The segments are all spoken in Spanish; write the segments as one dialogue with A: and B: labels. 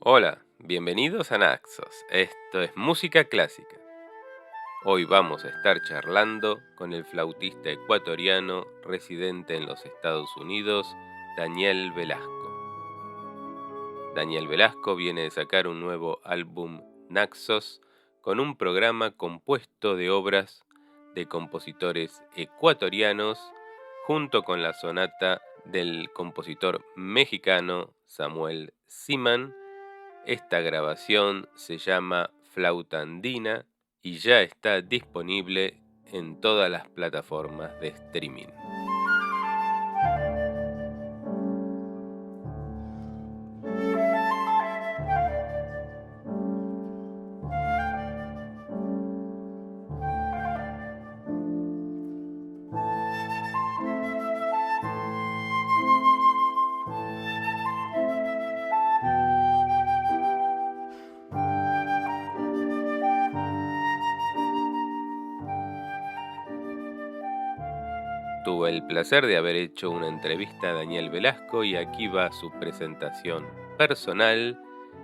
A: Hola, bienvenidos a Naxos. Esto es música clásica. Hoy vamos a estar charlando con el flautista ecuatoriano residente en los Estados Unidos, Daniel Velasco. Daniel Velasco viene de sacar un nuevo álbum, Naxos, con un programa compuesto de obras de compositores ecuatorianos, junto con la sonata del compositor mexicano Samuel Simán. Esta grabación se llama Flauta Andina y ya está disponible en todas las plataformas de streaming. Tuve el placer de haber hecho una entrevista a Daniel Velasco y aquí va su presentación personal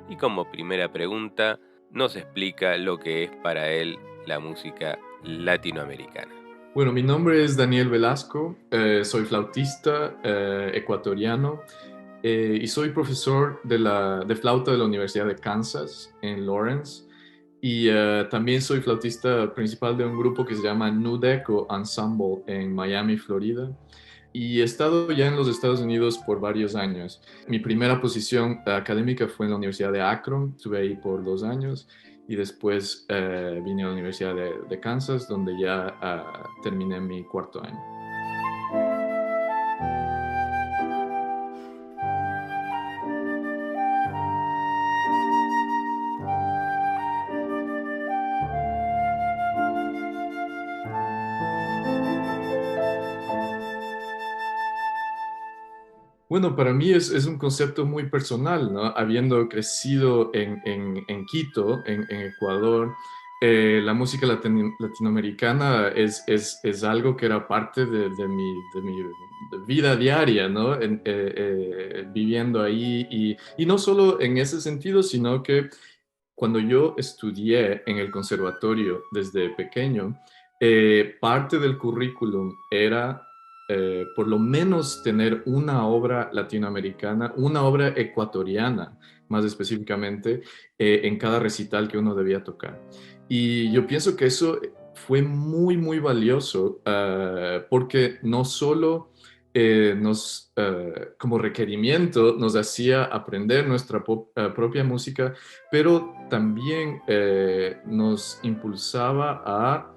A: y como primera pregunta nos explica lo que es para él la música latinoamericana.
B: Bueno, mi nombre es Daniel Velasco, soy flautista ecuatoriano y soy profesor de flauta de la Universidad de Kansas en Lawrence y también soy flautista principal de un grupo que se llama Nudeco Ensemble en Miami, Florida. Y he estado ya en los Estados Unidos por varios años. Mi primera posición académica fue en la Universidad de Akron, estuve ahí por 2 años y después vine a la Universidad de Kansas, donde ya terminé mi cuarto año. Bueno, para mí es un concepto muy personal, ¿no? Habiendo crecido en Quito, en Ecuador, la música latinoamericana es algo que era parte de mi vida diaria, ¿no? Viviendo ahí y no solo en ese sentido, sino que cuando yo estudié en el conservatorio desde pequeño, parte del currículum era por lo menos tener una obra latinoamericana, una obra ecuatoriana, más específicamente, en cada recital que uno debía tocar. Y yo pienso que eso fue muy, muy valioso porque no solo como requerimiento nos hacía aprender nuestra propia música, pero también nos impulsaba a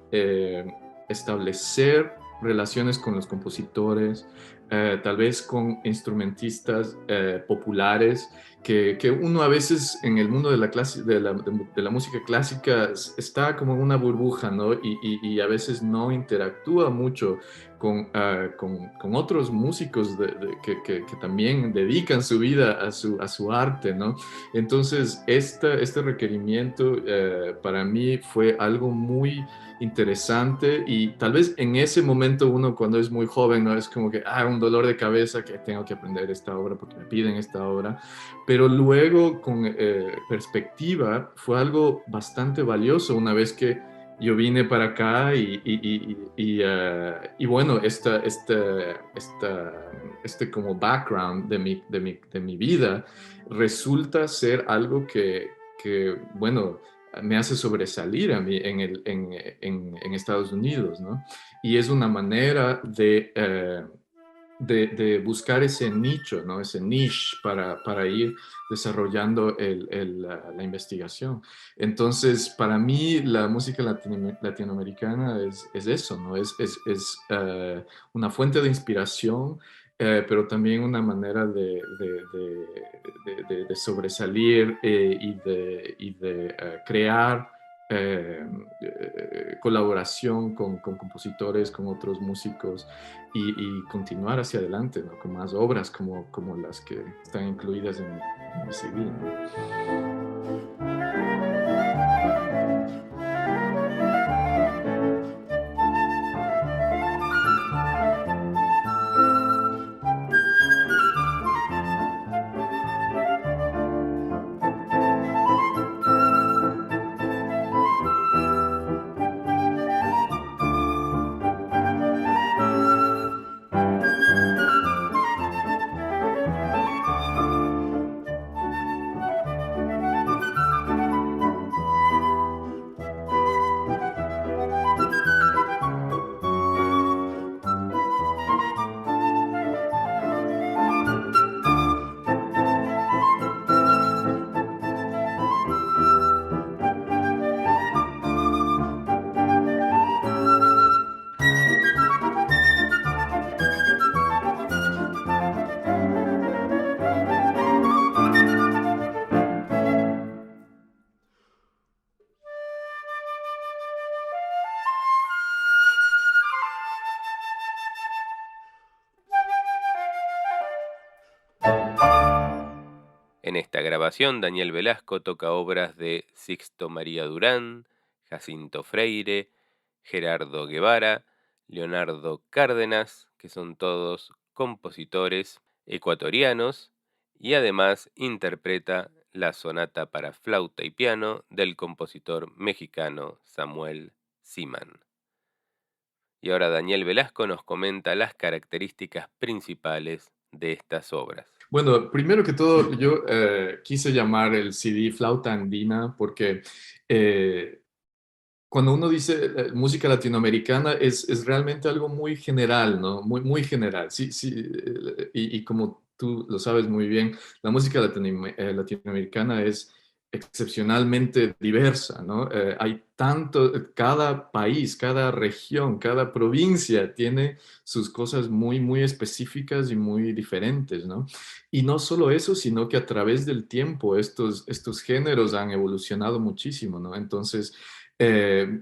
B: establecer relaciones con los compositores, tal vez con instrumentistas populares, que uno a veces en el mundo de la música clásica está como en una burbuja, ¿no? Y a veces no interactúa mucho con otros músicos que también dedican su vida a su arte, ¿no? Entonces, este requerimiento para mí fue algo muy interesante y tal vez en ese momento uno cuando es muy joven, ¿no? Es como que, un dolor de cabeza que tengo que aprender esta obra porque me piden esta obra, pero luego con perspectiva fue algo bastante valioso una vez que yo vine para acá y bueno, este como background de mi vida resulta ser algo que, bueno, me hace sobresalir a mí en Estados Unidos, ¿no? Y es una manera de buscar ese nicho, ¿no? Ese niche para ir desarrollando la investigación. Entonces, para mí, la música latinoamericana es eso, ¿no? Es una fuente de inspiración, pero también una manera de sobresalir y de crear colaboración con compositores, con otros músicos y continuar hacia adelante, ¿no? Con más obras como las que están incluidas en mi CD, ¿no?
A: En esta grabación, Daniel Velasco toca obras de Sixto María Durán, Jacinto Freire, Gerardo Guevara, Leonardo Cárdenas, que son todos compositores ecuatorianos, y además interpreta la sonata para flauta y piano del compositor mexicano Samuel Simán. Y ahora Daniel Velasco nos comenta las características principales de estas obras.
B: Bueno, primero que todo, yo quise llamar el CD Flauta Andina porque cuando uno dice música latinoamericana es realmente algo muy general, ¿no? Muy, muy general. Sí, sí, y como tú lo sabes muy bien, la música latinoamericana es excepcionalmente diversa, ¿no? Hay tanto, cada país, cada región, cada provincia tiene sus cosas muy, muy específicas y muy diferentes, ¿no? Y no solo eso, sino que a través del tiempo estos géneros han evolucionado muchísimo, ¿no? Entonces,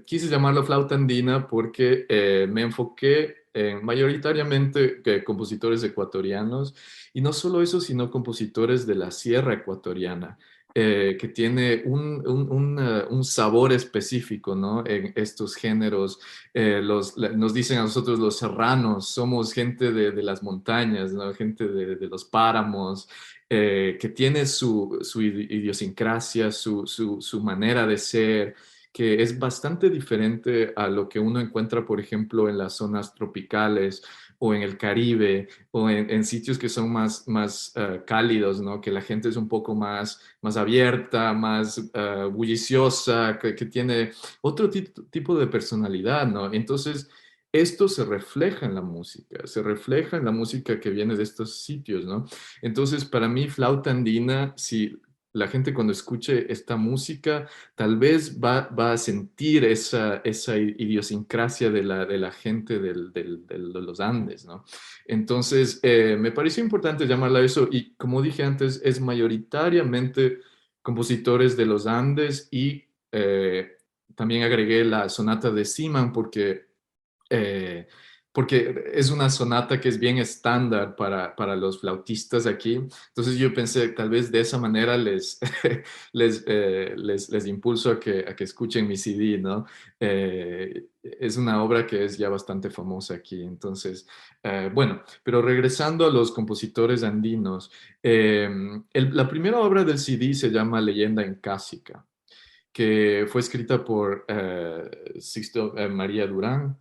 B: quise llamarlo flauta andina porque me enfoqué en mayoritariamente compositores ecuatorianos y no solo eso, sino compositores de la sierra ecuatoriana. Que tiene un sabor específico, ¿no? En estos géneros. Nos dicen a nosotros los serranos, somos gente de las montañas, ¿no? Gente de los páramos, que tiene su idiosincrasia, su manera de ser, que es bastante diferente a lo que uno encuentra, por ejemplo, en las zonas tropicales o en el Caribe o en sitios que son más cálidos, ¿no? Que la gente es un poco más abierta, más bulliciosa, que tiene otro tipo de personalidad, ¿no? Entonces, esto se refleja en la música, se refleja en la música que viene de estos sitios, ¿no? Entonces, para mí, flauta andina, si la gente cuando escuche esta música, tal vez va a sentir esa idiosincrasia de la gente de los Andes, ¿no? Entonces, me pareció importante llamarla eso y como dije antes, es mayoritariamente compositores de los Andes y también agregué la sonata de Simán eh, porque es una sonata que es bien estándar para los flautistas aquí. Entonces yo pensé, tal vez de esa manera les impulso a que escuchen mi CD, ¿no? Es una obra que es ya bastante famosa aquí. Entonces, bueno, pero regresando a los compositores andinos, la primera obra del CD se llama Leyenda en Cásica, que fue escrita por Sixto María Durán,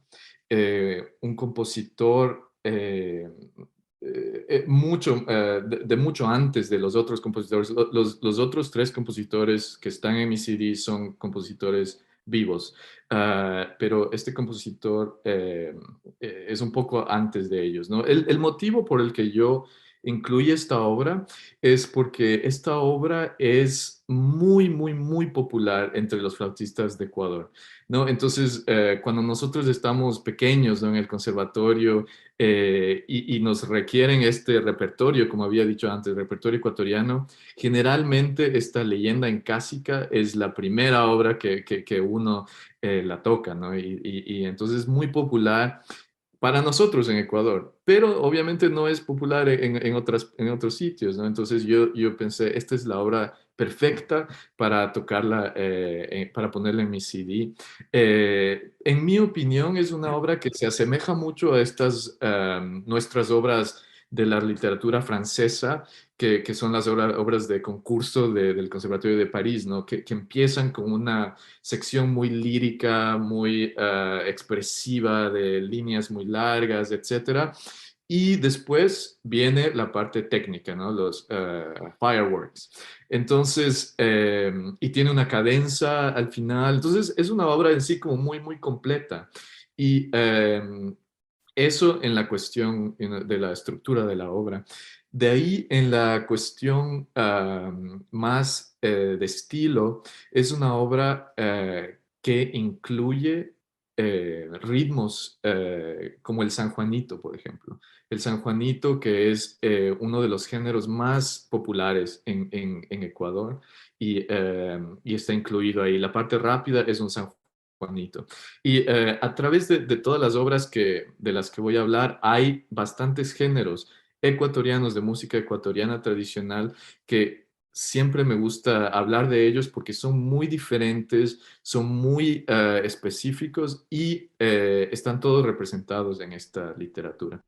B: un compositor de mucho antes de los otros compositores. Los otros tres compositores que están en mi CD son compositores vivos. Pero este compositor es un poco antes de ellos, ¿no? El motivo por el que yo incluí esta obra es porque esta obra es muy, muy, muy popular entre los flautistas de Ecuador, ¿no? Entonces, cuando nosotros estamos pequeños, ¿no? En el conservatorio y nos requieren este repertorio, como había dicho antes, repertorio ecuatoriano, generalmente esta leyenda en cásica es la primera obra que uno la toca, ¿no? Y entonces es muy popular para nosotros en Ecuador, pero obviamente no es popular en otros sitios, ¿no? Entonces yo pensé, esta es la obra perfecta para tocarla, para ponerla en mi CD. En mi opinión, es una obra que se asemeja mucho a estas nuestras obras de la literatura francesa, que son las obras de concurso del Conservatorio de París, ¿no? Que empiezan con una sección muy lírica, muy expresiva, de líneas muy largas, etcétera. Y después viene la parte técnica, ¿no? Los fireworks. Entonces, y tiene una cadenza al final. Entonces, es una obra en sí como muy, muy completa. Y eso en la cuestión de la estructura de la obra. De ahí en la cuestión más de estilo, es una obra que incluye ritmos como el San Juanito, por ejemplo. El San Juanito, que es uno de los géneros más populares en Ecuador y está incluido ahí. La parte rápida es un San Juanito. Y a través de todas las obras de las que voy a hablar, hay bastantes géneros ecuatorianos de música ecuatoriana tradicional que siempre me gusta hablar de ellos porque son muy diferentes, son muy específicos y están todos representados en esta literatura.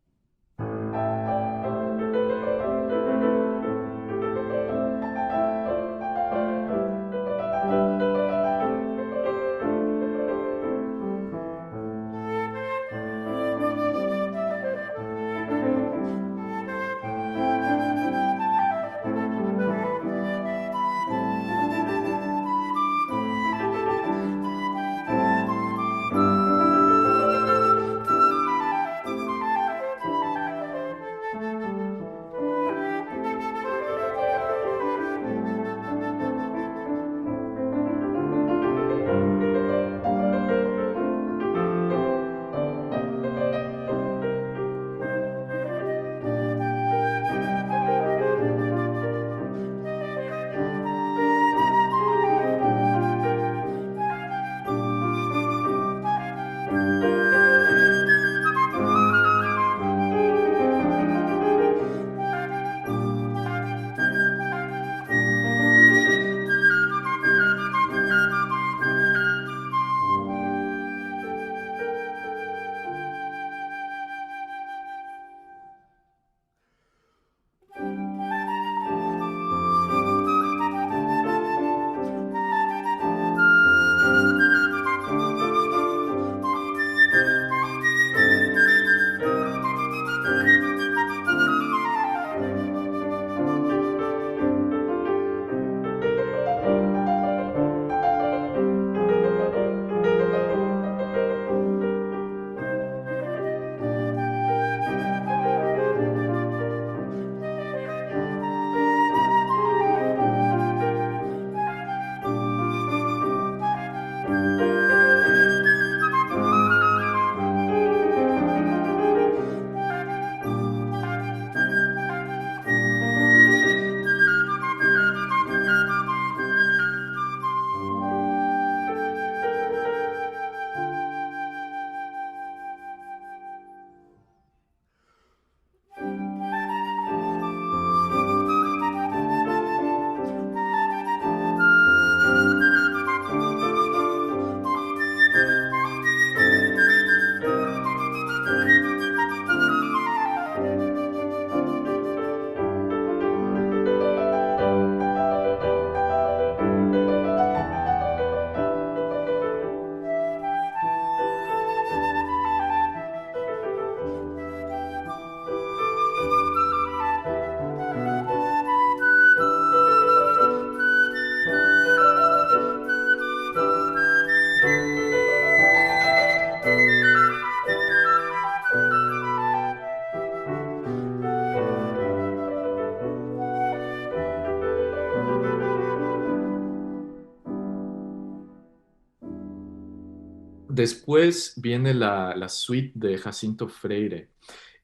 B: Después viene la suite de Jacinto Freire.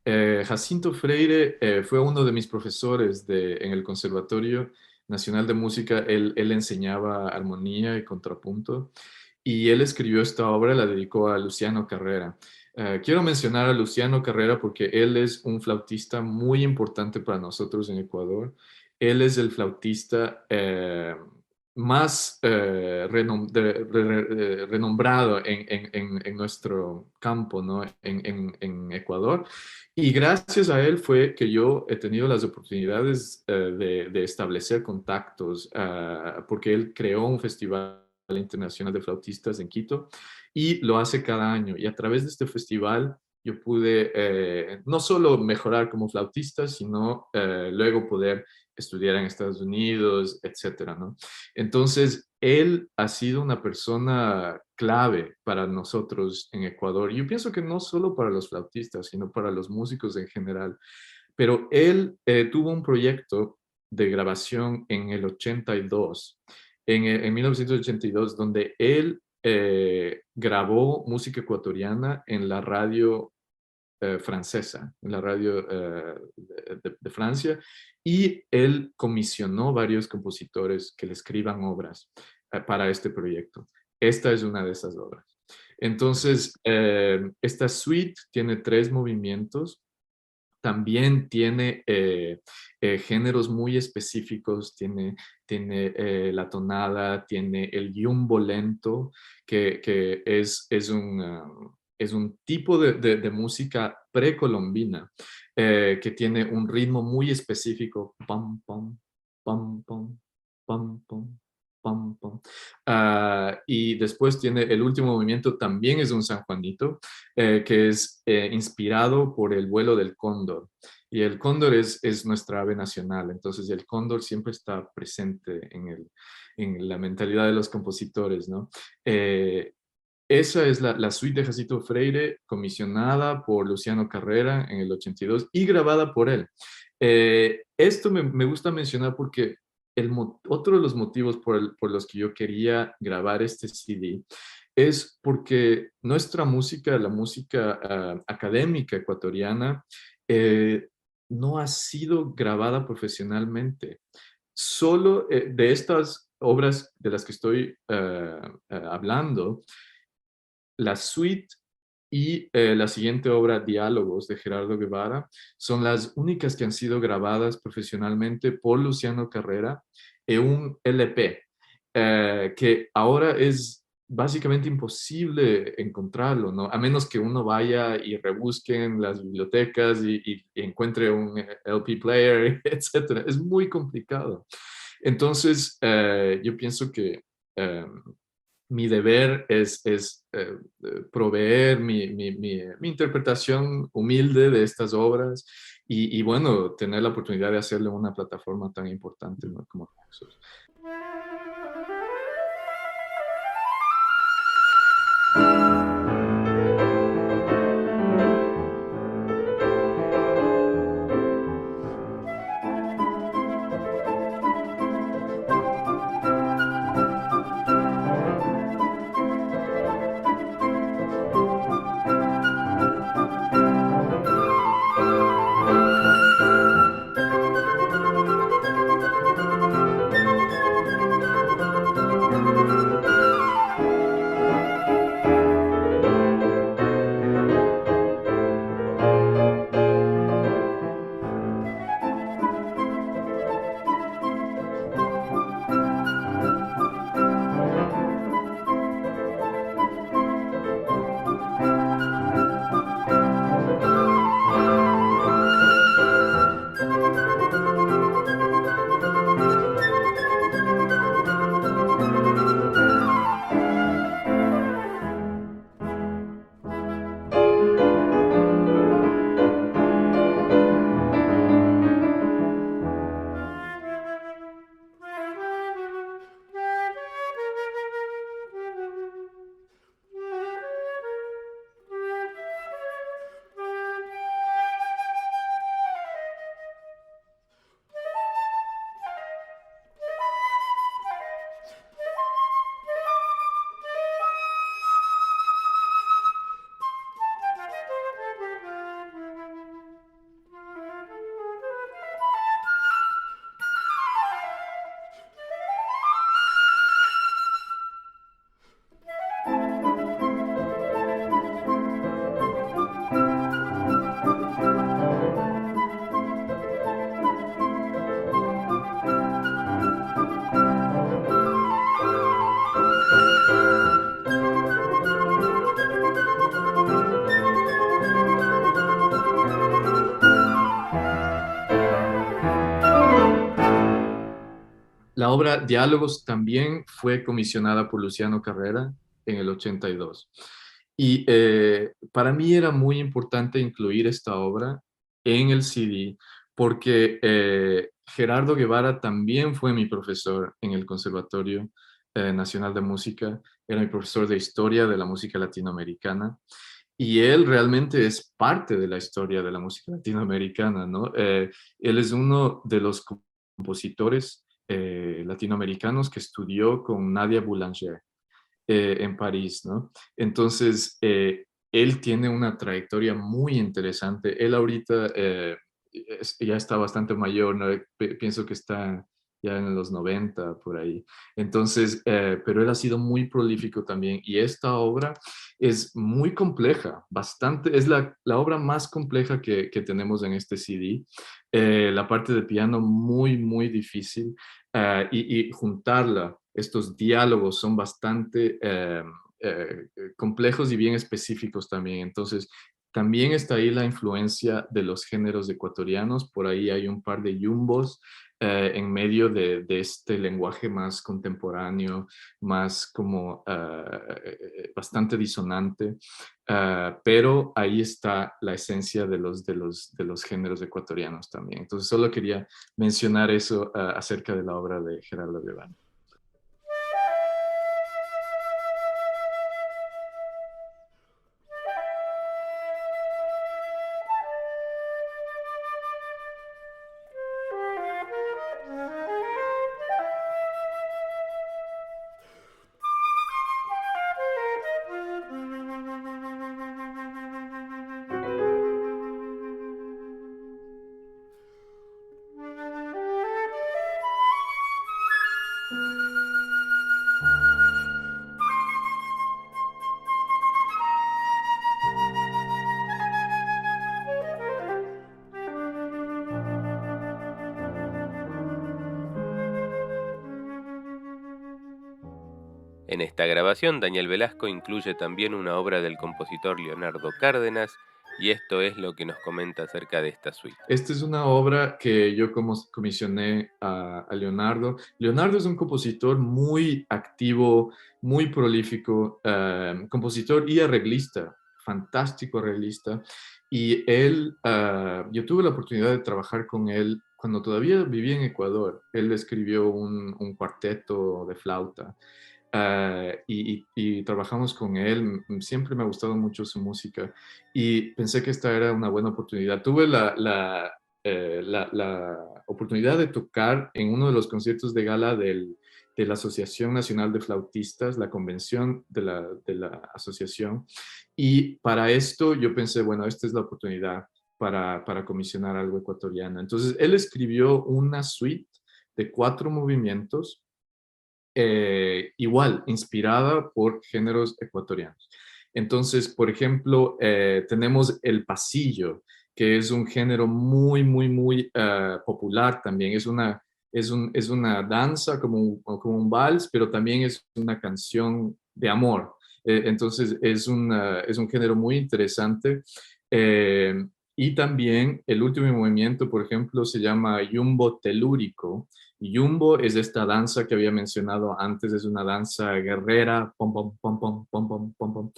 B: Jacinto Freire fue uno de mis profesores en el Conservatorio Nacional de Música. Él enseñaba armonía y contrapunto y él escribió esta obra, la dedicó a Luciano Carrera. Quiero mencionar a Luciano Carrera porque él es un flautista muy importante para nosotros en Ecuador. Él es el flautista más renombrado en nuestro campo, ¿no? En Ecuador. Y gracias a él fue que yo he tenido las oportunidades de establecer contactos, porque él creó un festival internacional de flautistas en Quito y lo hace cada año. Y a través de este festival yo pude no solo mejorar como flautista, sino luego poder estudiar en Estados Unidos, etcétera, ¿no? Entonces, él ha sido una persona clave para nosotros en Ecuador. Yo pienso que no solo para los flautistas, sino para los músicos en general. Pero él tuvo un proyecto de grabación en el 82, en 1982, donde él grabó música ecuatoriana en la radio francesa, en la radio de Francia, y él comisionó varios compositores que le escriban obras para este proyecto. Esta es una de esas obras. Entonces, esta suite tiene 3 movimientos. también tiene géneros muy específicos, tiene la tonada, tiene el yumbo lento, que es un tipo de música precolombina que tiene un ritmo muy específico, pam, pam, pam, pam, pam, pam, pam, pam. Y después tiene el último movimiento, también es un San Juanito, que es inspirado por el vuelo del cóndor. Y el cóndor es nuestra ave nacional, entonces el cóndor siempre está presente en la mentalidad de los compositores, ¿no? Esa es la suite de Jacinto Freire, comisionada por Luciano Carrera en el 82 y grabada por él. Esto me gusta mencionar porque otro de los motivos por los que yo quería grabar este CD es porque nuestra música, la música académica ecuatoriana, eh, no ha sido grabada profesionalmente. Solo de estas obras de las que estoy hablando, la suite y la siguiente obra, Diálogos, de Gerardo Guevara, son las únicas que han sido grabadas profesionalmente por Luciano Carrera en un LP, que ahora es básicamente imposible encontrarlo, ¿no? A menos que uno vaya y rebusque en las bibliotecas y encuentre un LP player, etcétera. Es muy complicado. Entonces, yo pienso que mi deber es proveer mi interpretación humilde de estas obras y, bueno, tener la oportunidad de hacerlo en una plataforma tan importante, ¿no? Como Naxos. La obra Diálogos también fue comisionada por Luciano Carrera en el 82. Y para mí era muy importante incluir esta obra en el CD porque Gerardo Guevara también fue mi profesor en el Conservatorio Nacional de Música, era mi profesor de historia de la música latinoamericana y él realmente es parte de la historia de la música latinoamericana, ¿no? Él es uno de los compositores latinoamericanos que estudió con Nadia Boulanger en París, ¿no? Entonces, él tiene una trayectoria muy interesante. Él ahorita ya está bastante mayor, ¿no? Pienso que está ya en los 90 por ahí. Entonces, pero él ha sido muy prolífico también y esta obra es muy compleja, bastante, es la obra más compleja que tenemos en este CD. La parte de piano muy, muy difícil y juntarla, estos diálogos son bastante complejos y bien específicos también. Entonces, también está ahí la influencia de los géneros ecuatorianos, por ahí hay un par de yumbos en medio de este lenguaje más contemporáneo, más como bastante disonante, pero ahí está la esencia de los géneros ecuatorianos también. Entonces solo quería mencionar eso acerca de la obra de Gerardo Giovanni.
A: En esta grabación, Daniel Velasco incluye también una obra del compositor Leonardo Cárdenas, y esto es lo que nos comenta acerca de esta suite.
B: Esta es una obra que yo comisioné a Leonardo. Leonardo es un compositor muy activo, muy prolífico, compositor y arreglista, fantástico arreglista. Y él, yo tuve la oportunidad de trabajar con él cuando todavía vivía en Ecuador. Él escribió un cuarteto de flauta. Y trabajamos con él, siempre me ha gustado mucho su música y pensé que esta era una buena oportunidad. Tuve la oportunidad de tocar en uno de los conciertos de gala de la Asociación Nacional de Flautistas, la convención de la asociación, y para esto yo pensé, bueno, esta es la oportunidad para comisionar algo ecuatoriano. Entonces, él escribió una suite de 4 movimientos igual, inspirada por géneros ecuatorianos. Entonces, por ejemplo, tenemos el pasillo, que es un género muy, muy, muy popular también. Es una danza como un vals, pero también es una canción de amor. Entonces, es un género muy interesante. Eh, y también el último movimiento, por ejemplo, se llama Yumbo Telúrico. Yumbo es esta danza que había mencionado antes, es una danza guerrera, pom, pom, pom, pom, pom, pom, pom, pom.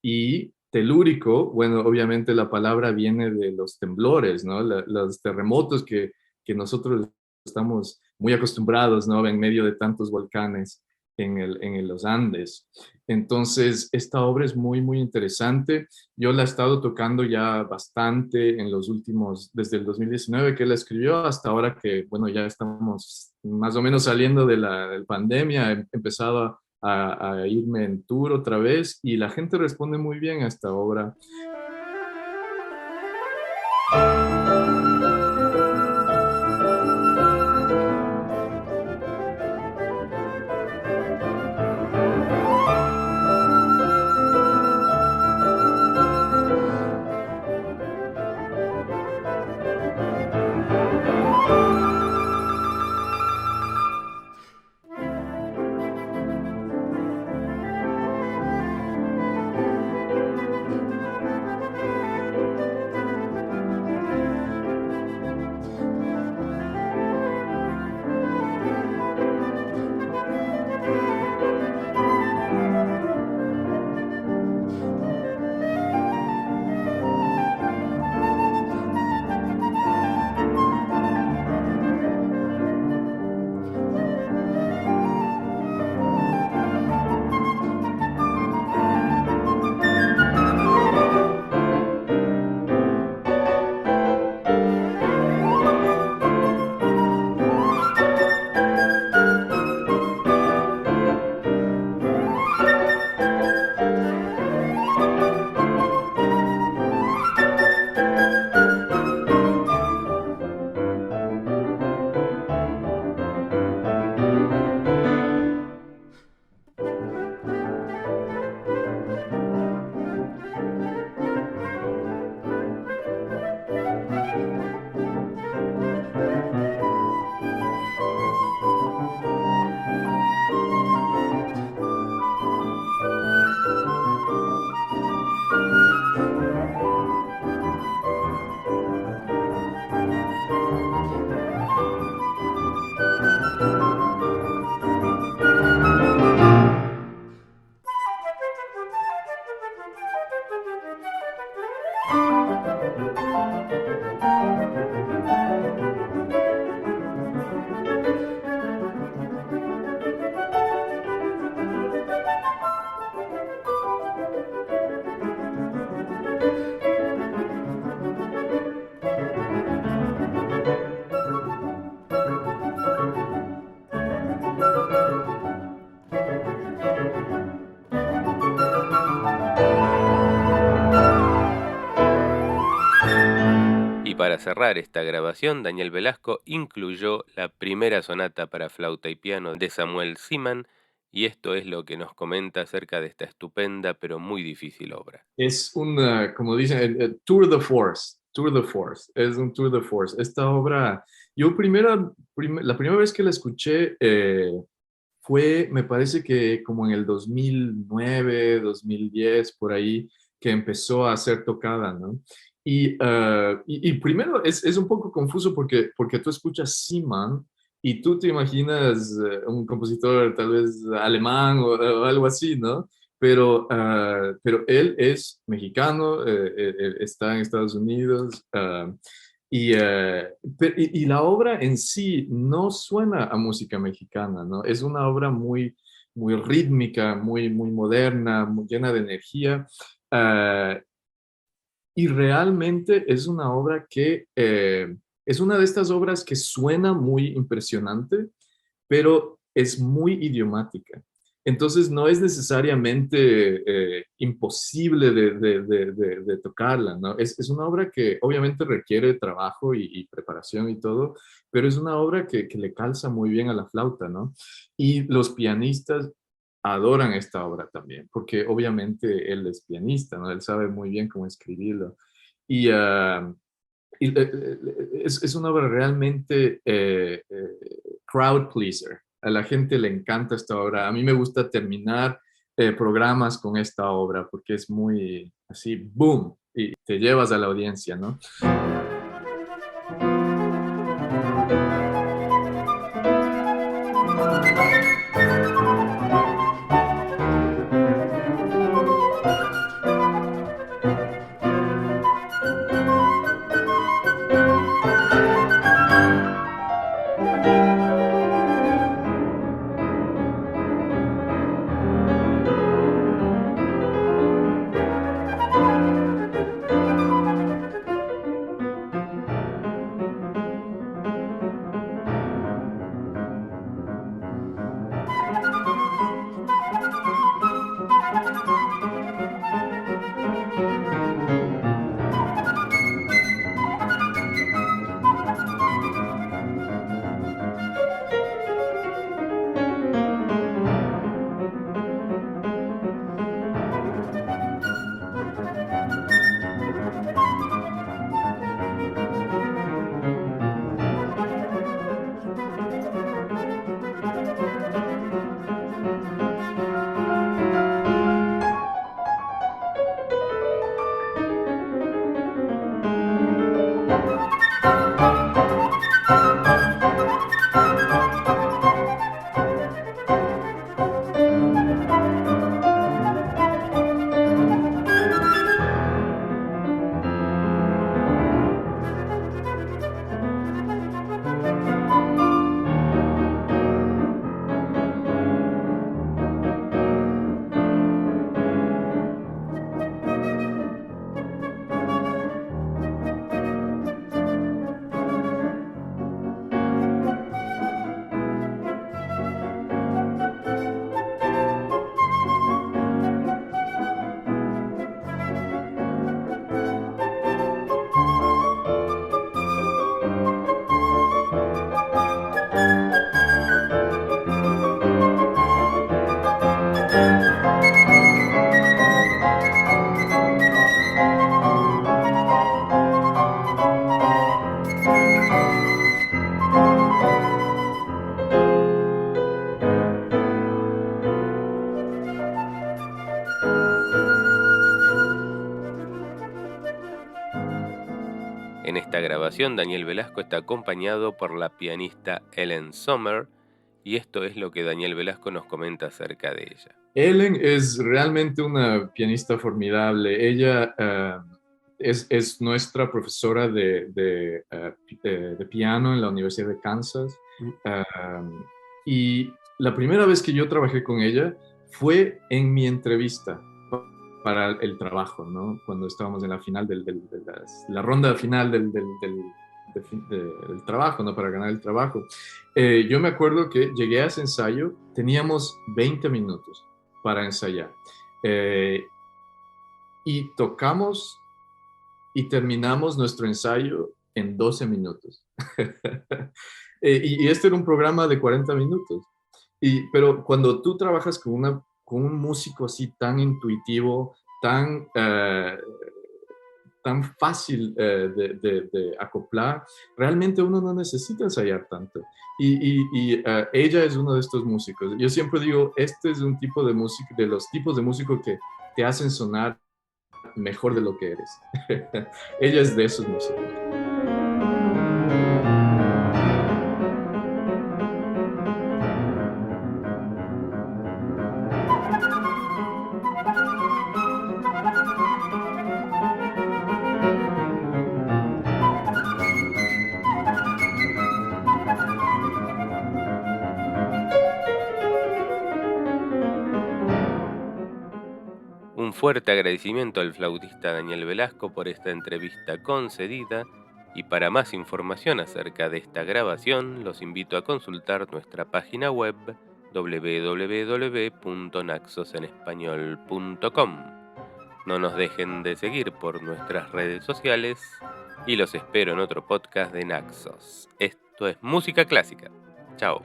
B: Y telúrico, bueno, obviamente la palabra viene de los temblores, ¿no? Los terremotos que nosotros estamos muy acostumbrados, ¿no? En medio de tantos volcanes en los Andes. Entonces, esta obra es muy, muy interesante. Yo la he estado tocando ya bastante en los últimos, desde el 2019 que la escribió hasta ahora que, bueno, ya estamos más o menos saliendo de la pandemia. He empezado a irme en tour otra vez y la gente responde muy bien a esta obra.
A: cerrar esta grabación, Daniel Velasco incluyó la primera sonata para flauta y piano de Samuel Ziman, y esto es lo que nos comenta acerca de esta estupenda pero muy difícil obra.
B: Es una, como dicen, tour de force, tour de force, es un tour de force. Esta obra, yo la primera vez que la escuché fue, me parece que como en el 2009, 2010, por ahí, que empezó a ser tocada, ¿no? Y primero es un poco confuso porque tú escuchas Seaman y tú te imaginas un compositor tal vez alemán o algo así, ¿no? Pero él es mexicano, está en Estados Unidos, y la obra en sí no suena a música mexicana, ¿no? Es una obra muy rítmica, muy moderna, muy llena de energía. uh, y realmente es una obra que es una de estas obras que suena muy impresionante, pero es muy idiomática. Entonces no es necesariamente imposible de tocarla, ¿no? Es una obra que obviamente requiere trabajo y preparación y todo, pero es una obra que le calza muy bien a la flauta, ¿no? Y los pianistas adoran esta obra también, porque obviamente él es pianista, ¿no? Él sabe muy bien cómo escribirlo. Y, es una obra realmente crowd pleaser. A la gente le encanta esta obra. A mí me gusta terminar programas con esta obra porque es muy así, boom, y te llevas a la audiencia, ¿no?
A: En esta grabación, Daniel Velasco está acompañado por la pianista Ellen Sommer, y esto es lo que Daniel Velasco nos comenta acerca de ella.
B: Ellen es realmente una pianista formidable. Ella es nuestra profesora de piano en la Universidad de Kansas. Y la primera vez que yo trabajé con ella fue en mi entrevista para el trabajo, ¿no? Cuando estábamos en la final la ronda final del trabajo, ¿no? Para ganar el trabajo. Yo me acuerdo que llegué a ese ensayo, teníamos 20 minutos para ensayar. Y tocamos y terminamos nuestro ensayo en 12 minutos. Y este era un programa de 40 minutos. Pero cuando tú trabajas con un músico así tan intuitivo, tan fácil de acoplar, realmente uno no necesita ensayar tanto. Ella es uno de estos músicos. Yo siempre digo, este es un tipo de música, de los tipos de músicos que te hacen sonar mejor de lo que eres. Ella es de esos músicos.
A: Un fuerte agradecimiento al flautista Daniel Velasco por esta entrevista concedida, y para más información acerca de esta grabación los invito a consultar nuestra página web www.naxosenespañol.com. No nos dejen de seguir por nuestras redes sociales y los espero en otro podcast de Naxos. Esto es Música Clásica. Chao.